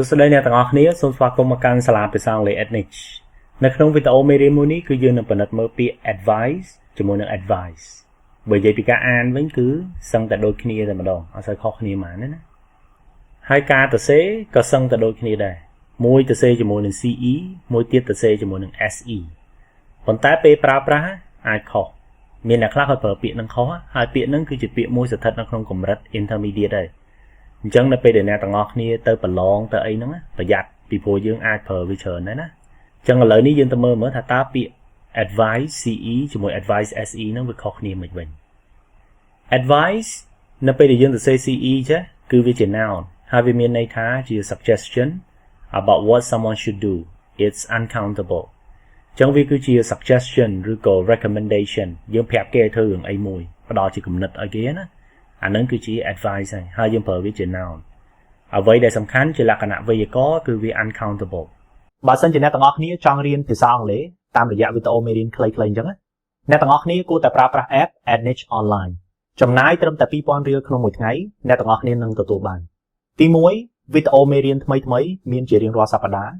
ស្ដីអ្នកទាំងអស់គ្នាសូមស្វាគមន៍មកកាន់សាលាភាសាអង់គ្លេស Ednich នៅក្នុងវីដេអូមេរៀនមួយនេះគឺយើងនឹងពិនិត្យមើលពាក្យ advice ជាមួយនឹង advice បើនិយាយពីការអានវិញគឺសឹងតែដូចគ្នាតែម្ដងអត់សូវខុសគ្នាហ្មងណាហើយការទៅសេក៏សឹងតែដូចគ្នាដែរមួយទៅសេជាមួយនឹង CE មួយទៀតទៅសេជាមួយនឹង SE ប៉ុន្តែពេលប្រើប្រាស់អាចខុសមានអ្នកខ្លះគាត់ប្រើពាក្យនឹងខុសហើយពាក្យនឹងគឺជាពាក្យមួយស្ថិតនៅក្នុងកម្រិត intermediate ដែរអញ្ចឹងនៅពេលដែលអ្នកទាំងអស់គ្នាទៅប្រឡងទៅអីហ្នឹងប្រយ័ត្នពីព្រោះយើងអាចប្រើវាច្រើនដែរណាអញ្ចឹងឥឡូវនេះយើងទៅមើលថាតើពាក្យ advice CE ជាមួយ advice SE ហ្នឹងវាខុសគ្នាមិនវិញ advice នៅពេលដែលយើងទៅសេ CE ចេះគឺវាជា noun ហើយវាមានន័យថាជា suggestion about what someone should do it's uncountable អញ្ចឹងវាគឺជា suggestion ឬក៏ recommendation យើងប្រាប់គេឲ្យធ្វើរឿងអីមួយផ្ដល់ជាគំនិតឲ្យគេណាអានឹងគឺជា advice ហើយយើងប្រើវាជា noun អ្វីដែលសំខាន់ជាលក្ខណៈវេយ្យាករណ៍គឺវា uncountable បើសិនជាអ្នកទាំងអស់គ្នាចង់រៀនភាសាអង់គ្លេសតាមរយៈវីដេអូមេរៀនខ្លីៗអញ្ចឹងអ្នកទាំងអស់គ្នាគួរតែប្រើប្រាស់ app Ednich Online ចំណាយត្រឹមតែ 2000 រៀលក្នុងមួយថ្ងៃអ្នកទាំងអស់គ្នានឹងទទួលបានទី1វីដេអូមេរៀនថ្មីៗមានជារៀងរាល់សប្តាហ៍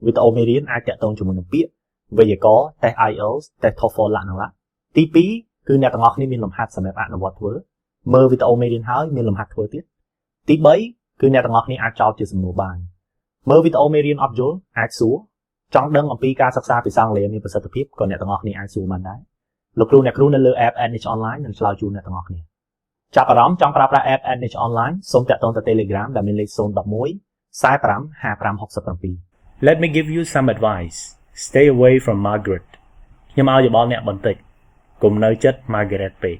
វីដេអូមេរៀនអាចតាក់ទងជាមួយនឹងពាក្យវេយ្យាករណ៍តេស្ត IELTS តេស្ត TOEFL លក្ខណៈទី2គឺអ្នកទាំងអស់គ្នាមានលំហាត់សម្រាប់អនុវត្តធ្វើមើលវីដេអូមេរៀនហើយមានលំហាត់ធ្វើទៀតទី3គឺអ្នកទាំងអស់គ្នាអាចចោទជាសំណួរបានមើលវីដេអូមេរៀនអត់យល់អាចសួរចង់ដឹងអំពីការសិក្សាភាសាអង់គ្លេសមានប្រសិទ្ធភាពក៏អ្នកទាំងអស់គ្នាអាចសួរបានដែរលោកគ្រូអ្នកគ្រូនៅលើ app Ednich Online នឹងឆ្លើយជូនអ្នកទាំងអស់គ្នាចាប់អារម្មណ៍ចង់ប្រើប្រាស់ app Ednich Online សូមតាក់ទងទៅ Telegram ដែលមានលេខ011 45 55 67 Let me give you some advice stay away from Margaret ខ្ញុំឲ្យយោបល់អ្នកបន្តិចកុំនៅចិត្ត Margaret ពេក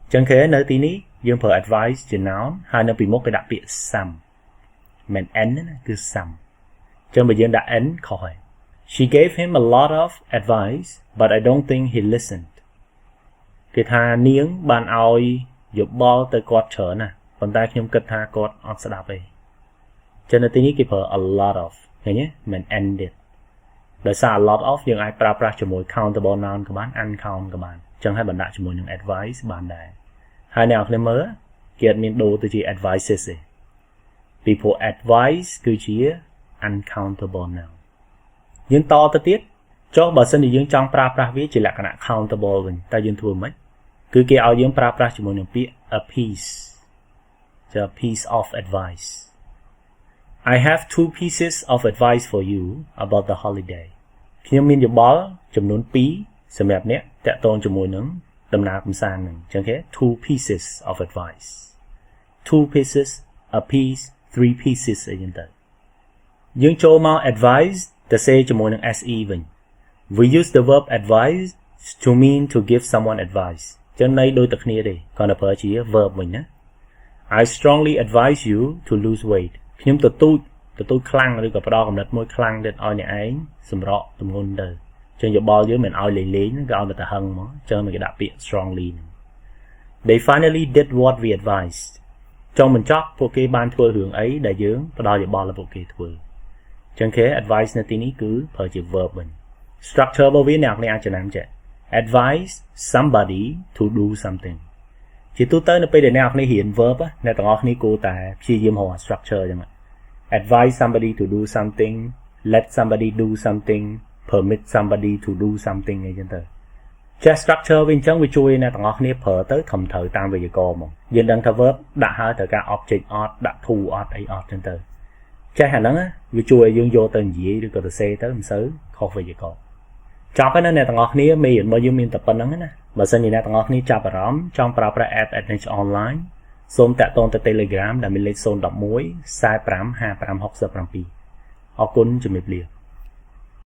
អញ្ចឹងគេនៅទីនេះយើងប្រើ advice ជា noun ហើយនៅពីមុខគេដាក់ពាក្យ some មិន n ណាគឺ some អញ្ចឹងបើយើងដាក់ n ខុសហើយ She gave him a lot of advice but I don't think he listened គេថានាងបានឲ្យយោបល់ទៅគាត់ច្រើនណាស់ប៉ុន្តែខ្ញុំគិតថាគាត់អត់ស្ដាប់ទេអញ្ចឹងនៅទីនេះគេប្រើ a lot of ឃើញទេមិន n ទៀតដោយសារ a lot of យើងអាចប្រើប្រាស់ជាមួយ countable noun ក៏បាន uncount ក៏បានអញ្ចឹងហើយបណ្ដាក់ជាមួយនឹង advice បានដែរហើយអ្នកនរគ្នាមើលគេអត់មានដូរទៅជា advices ទេពីព្រោះ advice គឺជា uncountable noun យើងតទៅទៀតចុះបើសិនជាយើងចង់ប្រើប្រាស់វាជាលក្ខណៈ countable វិញតើយើងធ្វើម៉េចគឺគេឲ្យយើងប្រើប្រាស់ជាមួយនឹងពាក្យ a piece ជា piece of advice I have 2 pieces of advice for you about the holiday ខ្ញុំមានយោបល់ចំនួន2សម្រាប់អ្នកតាក់ទងជាមួយនឹងដំណើរកម្សាន្តហ្នឹងអញ្ចឹងគេ 2 pieces of advice 2 pieces a piece 3 pieces អីចឹងទៅយើងចូលមក advice ទៅសេជាមួយនឹង SE វិញ we use the verb advise to mean to give someone advice ចឹងន័យដូចតែគ្នាទេគ្រាន់តែប្រើជា verb វិញណា I strongly advise you to lose weight ខ្ញុំទទូចខ្លាំងឬក៏ផ្ដល់កំណត់មួយខ្លាំងទៀតឲ្យអ្នកឯងសម្រកទម្ងន់ទៅចឹងយោបល់យើងមិនឲ្យលេងហ្នឹងក៏ឲ្យតែហឹងមកចឹងមិនគេដាក់ពាក្យ strongly They finally did what we advised ចុងបញ្ចប់ពួកគេបានធ្វើរឿងអីដែលយើងផ្ដល់យោបល់ឲ្យពួកគេធ្វើចឹងគេ advice នៅទីនេះគឺប្រើជា verb វិញ structure របស់វាអ្នកអាចចំណាំចេះ advise somebody to do something ជាទូទៅនៅពេលដែលអ្នកនររៀន verb អ្នកទាំងអស់គ្នាគួរតែព្យាយាមរក structure ចឹង advise somebody to do something let somebody do something permit somebody to do something អីចឹងទៅចេះ structure វិញចឹងវាជួយអ្នកទាំងអស់គ្នាប្រើទៅខំត្រូវតាមវេយ្យាករណ៍ហ្មងយើងដឹងថា verb ដាក់ហើយត្រូវការ object អត់ដាក់ to អត់អីអត់ចឹងទៅចេះអាហ្នឹងវាជួយឲ្យយើងយកទៅនិយាយឬក៏ទៅសេទៅមិនសូវខុសវេយ្យាករណ៍ចប់ហើយណាអ្នកទាំងអស់គ្នាមេរៀនរបស់យើងមានតែប៉ុណ្្នឹងណាបើសិនជាអ្នកទាំងអស់គ្នាចាប់អារម្មណ៍ចង់ប្រើប្រាស់ app Ednich Online សូមតាក់ទងទៅ Telegram ដែលមានលេខ011 45 55 67 អរគុណជំរាបលា